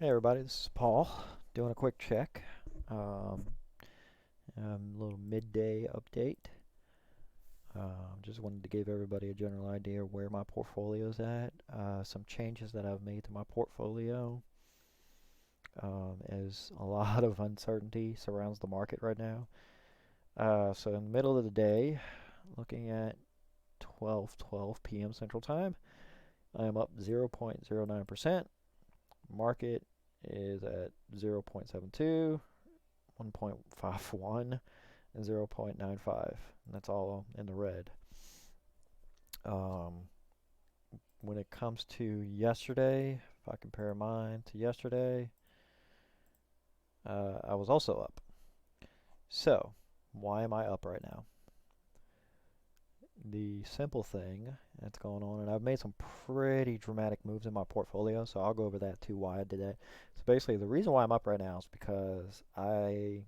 Hey everybody, this is Paul doing a quick check. Um, a little midday update. Just wanted to give everybody a general idea of where my portfolio's at. Some changes that I've made to my portfolio, as a lot of uncertainty surrounds the market right now. So in the middle of the day, looking at 12:12 p.m. Central Time, I am up 0.09%. Market is at 0.72. 1.51 and 0.95, and that's all in the red. Um, when it comes to yesterday, if I compare mine to yesterday, I was also up. So, why am I up right now? The simple thing that's going on, and I've made some pretty dramatic moves in my portfolio, so I'll go over that too, why I did that. So basically, the reason why I'm up right now is because I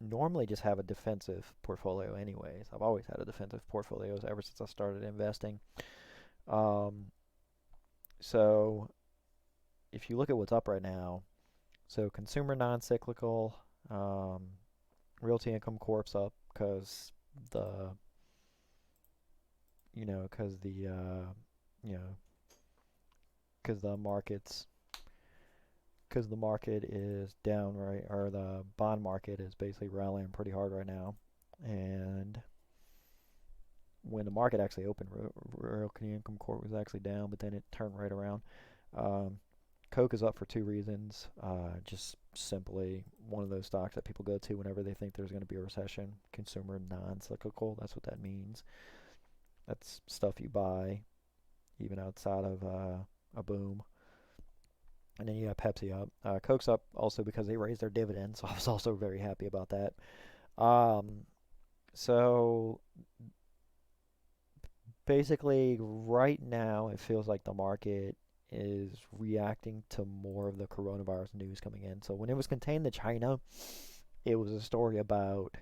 normally just have a defensive portfolio anyways. I've always had a defensive portfolio ever since I started investing. Um, so if you look at what's up right now, so consumer non-cyclical, um, realty income corp's up because the because you know because the markets because the market is down, right, or the bond market is basically rallying pretty hard right now, and when the market actually opened, Real Income Corp was actually down, but then it turned right around. Um, Coke is up for two reasons. Just simply one of those stocks that people go to whenever they think there's going to be a recession. Consumer non-cyclical. That's what that means. That's stuff you buy even outside of a boom. And then you have Pepsi up. Coke's up also because they raised their dividends, so I was also very happy about that. Um, so basically, right now, it feels like the market is reacting to more of the coronavirus news coming in. So when it was contained to China, it was a story about,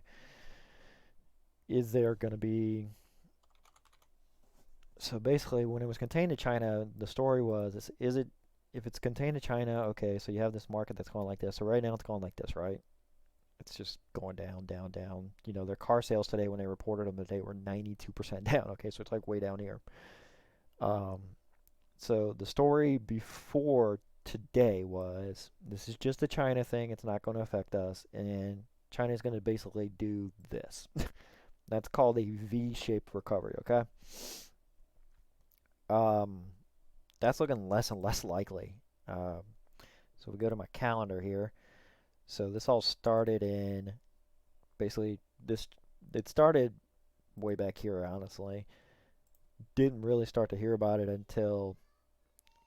is there going to be. So basically, when it was contained to China, the story was, is it, if it's contained to China, okay, so you have this market that's going like this. So right now it's going like this, right? It's just going down, down, down. Their car sales today, when they reported them, that they were 92% down. Okay, so it's like way down here. Um, So the story before today was, this is just a China thing. It's not going to affect us, and China is going to basically do this. That's called a V-shaped recovery. Okay. Um, that's looking less and less likely. Um, so we go to my calendar here. So this all started in basically this. It started way back here, honestly. Didn't really start to hear about it until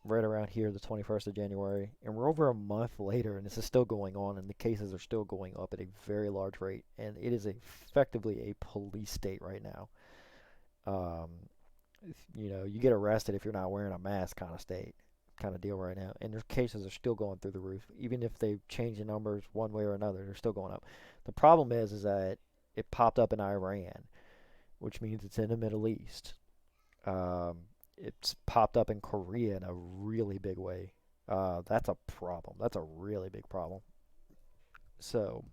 right around here, the 21st of January, and we're over a month later, and this is still going on, and the cases are still going up at a very large rate, and it is effectively a police state right now. Um, you get arrested if you're not wearing a mask kind of state, kind of deal right now, and their cases are still going through the roof. Even if they change the numbers one way or another, they're still going up. The problem is that it popped up in Iran, which means it's in the Middle East. Um, it's popped up in Korea in a really big way. That's a problem. That's a really big problem. So,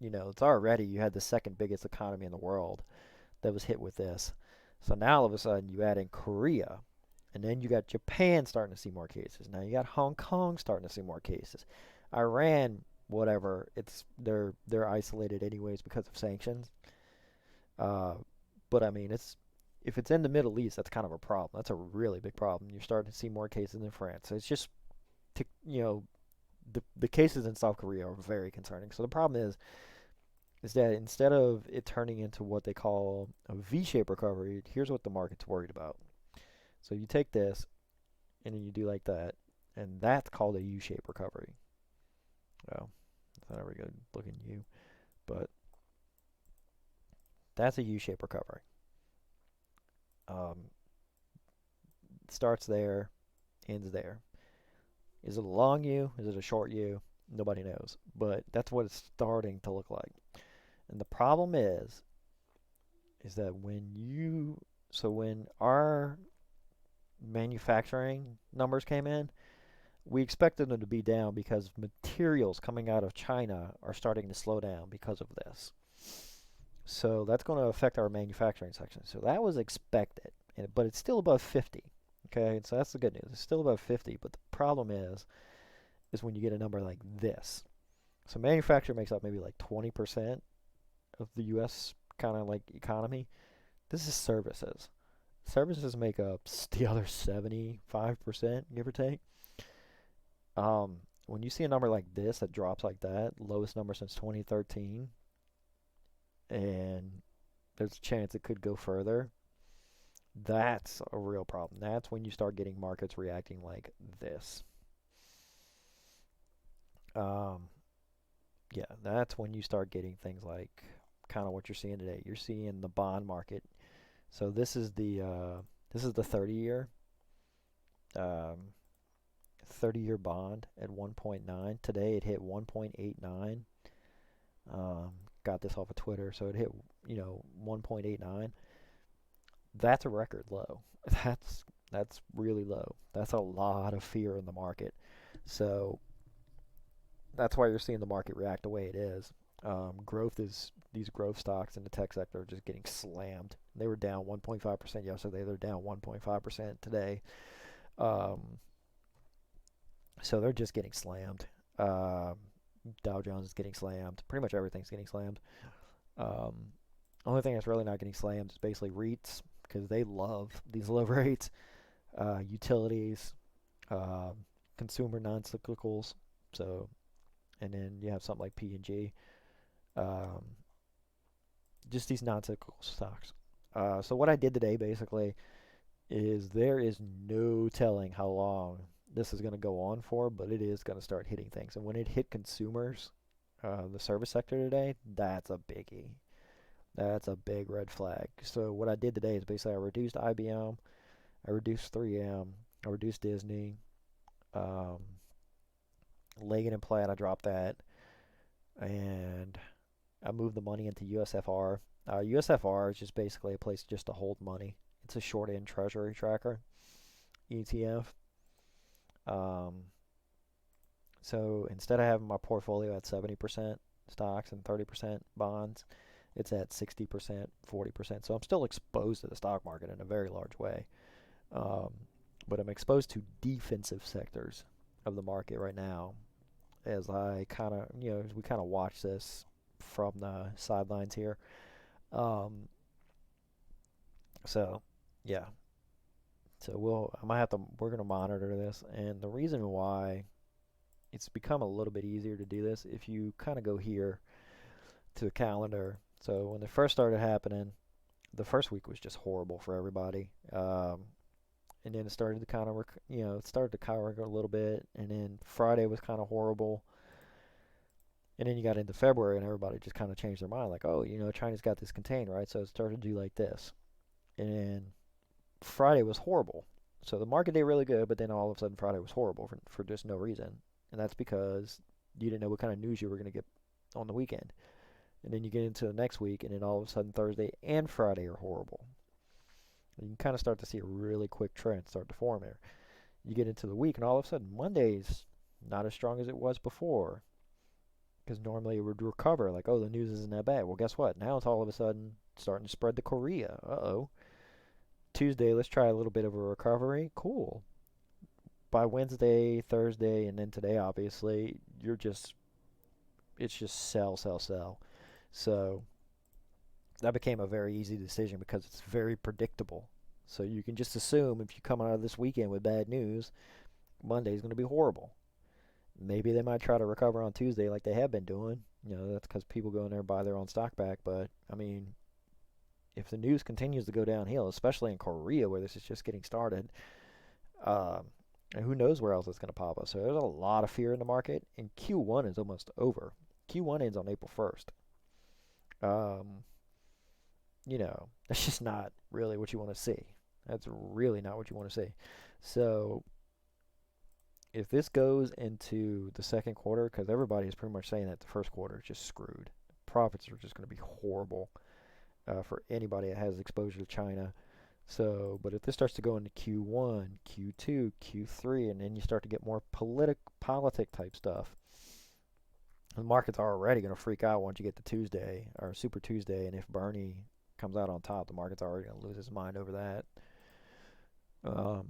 it's already, you had the second biggest economy in the world that was hit with this. So now all of a sudden you add in Korea, and then you got Japan starting to see more cases. Now you got Hong Kong starting to see more cases. Iran, whatever, they're isolated anyways because of sanctions. Uh, but I mean, it's if it's in the Middle East, that's kind of a problem. That's a really big problem. You're starting to see more cases in France. So it's just, to, the cases in South Korea are very concerning. So the problem is that instead of it turning into what they call a V-shaped recovery, here's what the market's worried about. So you take this and then you do like that, and that's called a U-shaped recovery. Well, it's not a very good looking U, but that's a U-shaped recovery. Um, starts there, ends there. Is it a long U? Is it a short U? Nobody knows. But that's what it's starting to look like. And the problem is that when our manufacturing numbers came in, we expected them to be down because materials coming out of China are starting to slow down because of this. So that's going to affect our manufacturing section. So that was expected, but it's still above 50. Okay, so that's the good news. It's still above 50, but the problem is when you get a number like this. So manufacturing makes up maybe like 20% of the U.S. kind of like economy. This is services. Services make up the other 75%, give or take. When you see a number like this that drops like that, lowest number since 2013, and there's a chance it could go further, that's a real problem. That's when you start getting markets reacting like this. Um, yeah, that's when you start getting things like kind of what you're seeing today. You're seeing the bond market. So this is the 30-year 30-year bond at 1.9. Today it hit 1.89. Um, got this off of Twitter, so it hit 1.89. That's a record low. That's really low. That's a lot of fear in the market. So that's why you're seeing the market react the way it is. These growth stocks in the tech sector are just getting slammed. They were down 1.5% yesterday. They're down 1.5% today. Um, so they're just getting slammed. Um, Dow Jones is getting slammed. Pretty much everything's getting slammed. Um, only thing that's really not getting slammed is basically REITs because they love these low rates. Utilities, um, consumer non-cyclicals. So, and then you have something like P&G. Um, just these non-cyclical stocks. So what I did today basically is there is no telling how long this is going to go on for, but it is going to start hitting things. And when it hit consumers, the service sector today, that's a biggie. That's a big red flag. So what I did today is basically I reduced IBM, I reduced 3M, I reduced Disney, um, Leggett and Platt, I dropped that, and I moved the money into USFR. USFR is just basically a place just to hold money. It's a short end treasury tracker, ETF. Um, so instead of having my portfolio at 70% stocks and 30% bonds, it's at 60%, 40%. So I'm still exposed to the stock market in a very large way. Um, but I'm exposed to defensive sectors of the market right now as I kind of, as we kind of watch this from the sidelines here. Um, so, yeah. So we're gonna monitor this, and the reason why it's become a little bit easier to do this if you kind of go here to the calendar. So when it first started happening, the first week was just horrible for everybody. And then it started to kind of, it started to kind of a little bit, and then Friday was kind of horrible. And then you got into February, and everybody just kind of changed their mind, like, oh, China's got this contained, right? So it started to do like this. And then Friday was horrible. So the market did really good, but then all of a sudden Friday was horrible for just no reason. And that's because you didn't know what kind of news you were going to get on the weekend. And then you get into the next week, and then all of a sudden Thursday and Friday are horrible. And you can kind of start to see a really quick trend start to form there. You get into the week, and all of a sudden Monday's not as strong as it was before. Because normally it would recover, like, oh, the news isn't that bad. Well, guess what? Now it's all of a sudden starting to spread to Korea. Uh-oh. Tuesday, let's try a little bit of a recovery. Cool. By Wednesday, Thursday, and then today, obviously, it's just sell, sell, sell. So that became a very easy decision because it's very predictable. So you can just assume if you come out of this weekend with bad news, Monday's going to be horrible. Maybe they might try to recover on Tuesday like they have been doing. That's because people go in there and buy their own stock back. But, I mean, if the news continues to go downhill, especially in Korea where this is just getting started, and who knows where else it's going to pop up. So there's a lot of fear in the market, and Q1 is almost over. Q1 ends on April 1st. That's just not really what you want to see. That's really not what you want to see. So if this goes into the second quarter, because everybody is pretty much saying that the first quarter is just screwed. Profits are just going to be horrible for anybody that has exposure to China. So, but if this starts to go into Q1, Q2, Q3, and then you start to get more politic type stuff, the markets are already going to freak out once you get to Tuesday or Super Tuesday, and if Bernie comes out on top, the market's already going to lose his mind over that. Um,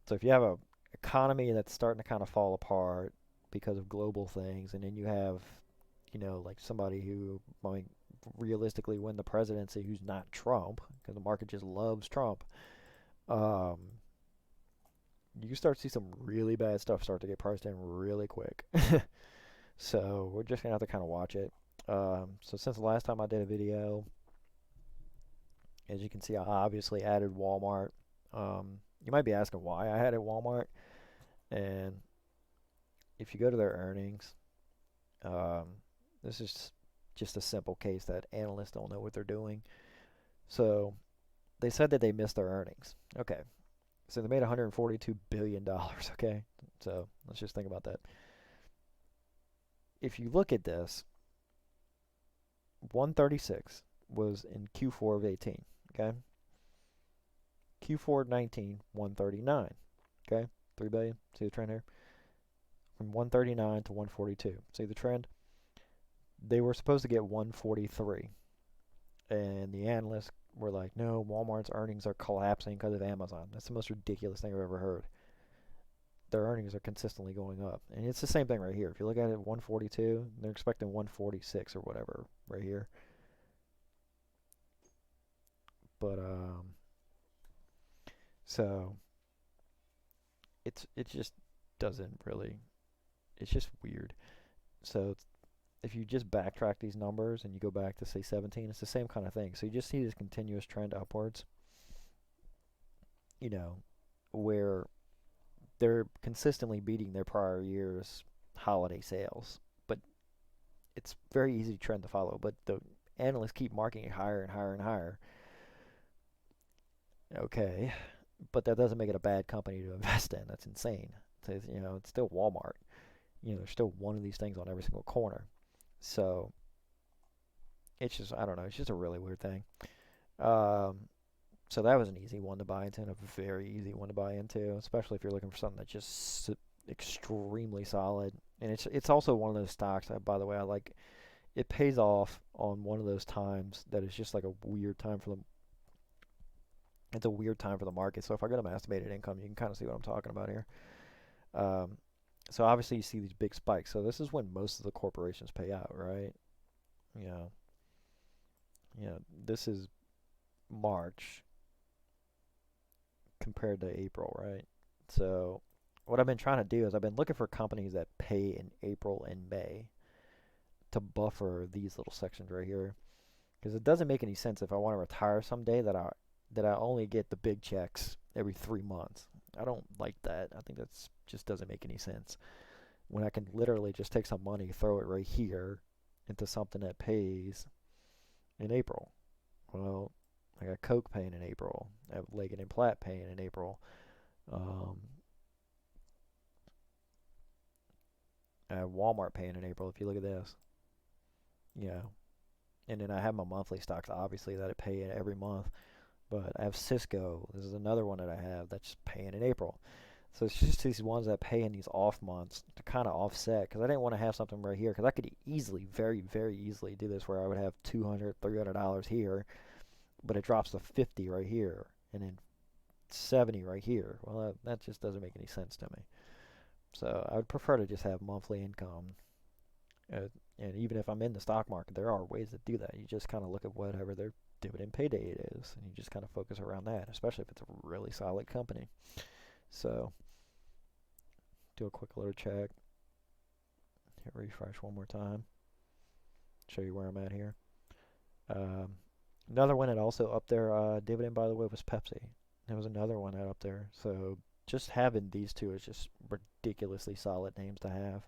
so if you have a economy that's starting to kind of fall apart because of global things, and then you have, like somebody who might realistically win the presidency who's not Trump, because the market just loves Trump, um, you start to see some really bad stuff start to get priced in really quick. So we're just gonna have to kind of watch it. So since the last time I did a video, as you can see, I obviously added Walmart. You might be asking why I added Walmart, and if you go to their earnings, um, this is just a simple case that analysts don't know what they're doing. So they said that they missed their earnings. Okay, so they made $142 billion. Okay, so let's just think about that. If you look at this, 136 was in Q4 of 18. Okay, Q4 19, 139. Okay, 3 billion. See the trend here? From 139 to 142. See the trend? They were supposed to get 143. And the analysts were like, no, Walmart's earnings are collapsing because of Amazon. That's the most ridiculous thing I've ever heard. Their earnings are consistently going up. And it's the same thing right here. If you look at it, 142, they're expecting 146 or whatever right here. But, so it just doesn't really, it's just weird. So if you just backtrack these numbers and you go back to say 17, it's the same kind of thing. So you just see this continuous trend upwards, you know, where they're consistently beating their prior year's holiday sales. But it's very easy trend to follow. But the analysts keep marking it higher and higher and higher. Okay, but that doesn't make it a bad company to invest in. That's insane. So, it's still Walmart. There's still one of these things on every single corner. So it's just, I don't know. It's just a really weird thing. Um, so that was an easy one to buy into, and a very easy one to buy into, especially if you're looking for something that's just extremely solid. And it's also one of those stocks that, by the way, I like. It pays off on one of those times that is just like a weird time for the. It's a weird time for the market. So if I go to my estimated income, you can kind of see what I'm talking about here. Um, so obviously you see these big spikes. So this is when most of the corporations pay out, right? Yeah. Yeah. This is March compared to April, right? So what I've been trying to do is I've been looking for companies that pay in April and May to buffer these little sections right here, because it doesn't make any sense if I want to retire someday that I only get the big checks every 3 months. I don't like that. I think that's just doesn't make any sense when I can literally just take some money, throw it right here into something that pays in April. Well, I got Coke paying in April. I have Leggett and Platt paying in April. Um, I have Walmart paying in April. If you look at this, yeah. And then I have my monthly stocks, obviously, that I pay in every month. But I have Cisco. This is another one that I have that's paying in April. So it's just these ones that pay in these off months to kind of offset. Because I didn't want to have something right here. Because I could easily, very, very easily do this where I would have $200, $300 here, but it drops to 50 right here, and then 70 right here. Well, that just doesn't make any sense to me. So I would prefer to just have monthly income. Uh, and even if I'm in the stock market, there are ways to do that. You just kind of look at whatever their dividend payday is, and you just kind of focus around that, especially if it's a really solid company. So do a quick little check. Hit refresh one more time. Show you where I'm at here. Um, Another one that also up there, dividend by the way, was Pepsi. There was another one that up there. So just having these two is just ridiculously solid names to have.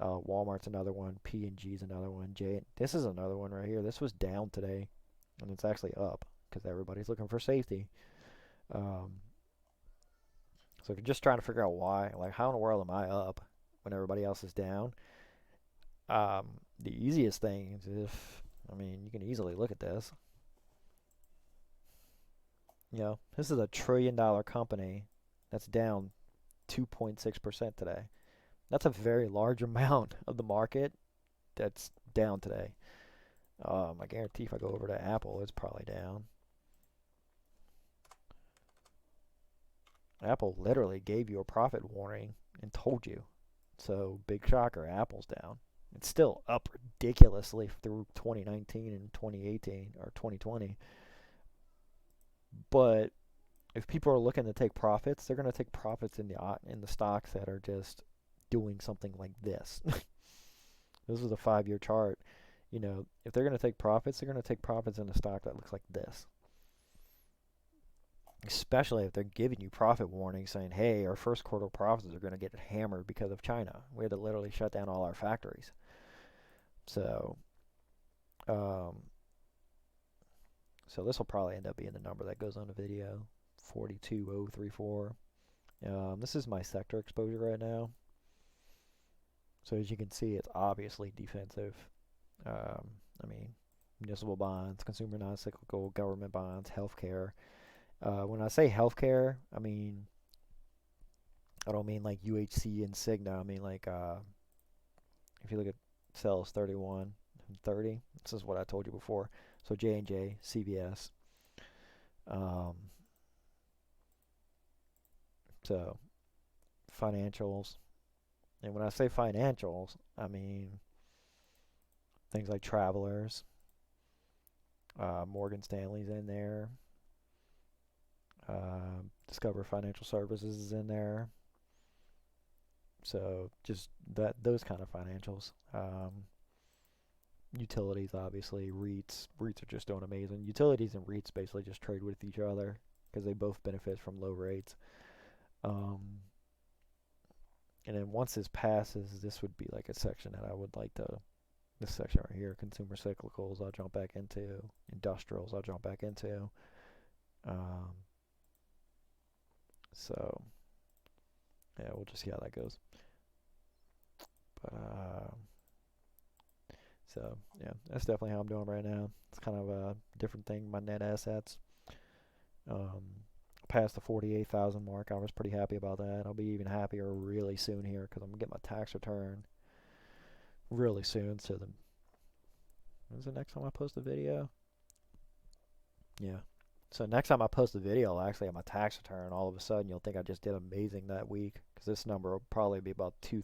Walmart's another one. P&G's another one. This is another one right here. This was down today, and it's actually up because everybody's looking for safety. Um, so if you're just trying to figure out why, like how in the world am I up when everybody else is down? The easiest thing is I mean, you can easily look at this. This is a $1 trillion company that's down 2.6% today. That's a very large amount of the market that's down today. I guarantee if I go over to Apple, it's probably down. Apple literally gave you a profit warning and told you. So, big shocker, Apple's down. It's still up ridiculously through 2019 and 2018 or 2020. But if people are looking to take profits, they're going to take profits in the stocks that are just doing something like this. This is a 5-year chart. If they're going to take profits, they're going to take profits in a stock that looks like this. Especially if they're giving you profit warnings saying, hey, our first quarter profits are going to get hammered because of China. We had to literally shut down all our factories. So, um, so this will probably end up being the number that goes on the video, 42034. This is my sector exposure right now. So as you can see, it's obviously defensive. I mean, municipal bonds, consumer non-cyclical, government bonds, healthcare. When I say healthcare, I don't mean like UHC and Cigna. I mean like if you look at cells 31 and 30, this is what I told you before. So J&J, CVS. Um, so financials. And when I say financials, I mean things like Travelers, Morgan Stanley's in there, Discover Financial Services is in there. So just those kind of financials. Utilities, obviously, REITs. REITs are just doing amazing. Utilities and REITs basically just trade with each other because they both benefit from low rates. Um, and then once this passes, this would be like a section that I would like to. This section right here, consumer cyclicals, I'll jump back into. Industrials, I'll jump back into. Um, so yeah, we'll just see how that goes. But so yeah, that's definitely how I'm doing right now. It's kind of a different thing. My net assets past the 48,000 mark. I was pretty happy about that. I'll be even happier really soon here because I'm gonna get my tax return really soon. So when's the next time I post a video? Yeah. So next time I post a video, I'll actually have my tax return. All of a sudden, you'll think I just did amazing that week because this number will probably be about two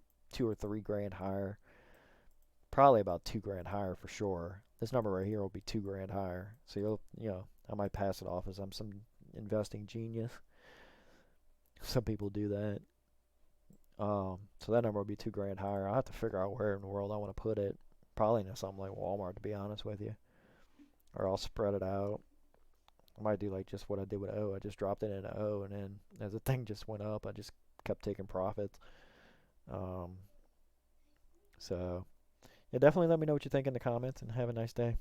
or 3 grand higher. Probably about 2 grand higher for sure. This number right here will be 2 grand higher. So I might pass it off as I'm some investing genius. Some people do that. So that number will be 2 grand higher. I'll have to figure out where in the world I want to put it. Probably in something like Walmart, to be honest with you, or I'll spread it out. I might do like just what I did with O. I just dropped it in O, and then as the thing just went up, I just kept taking profits. Um, so yeah, definitely let me know what you think in the comments, and have a nice day.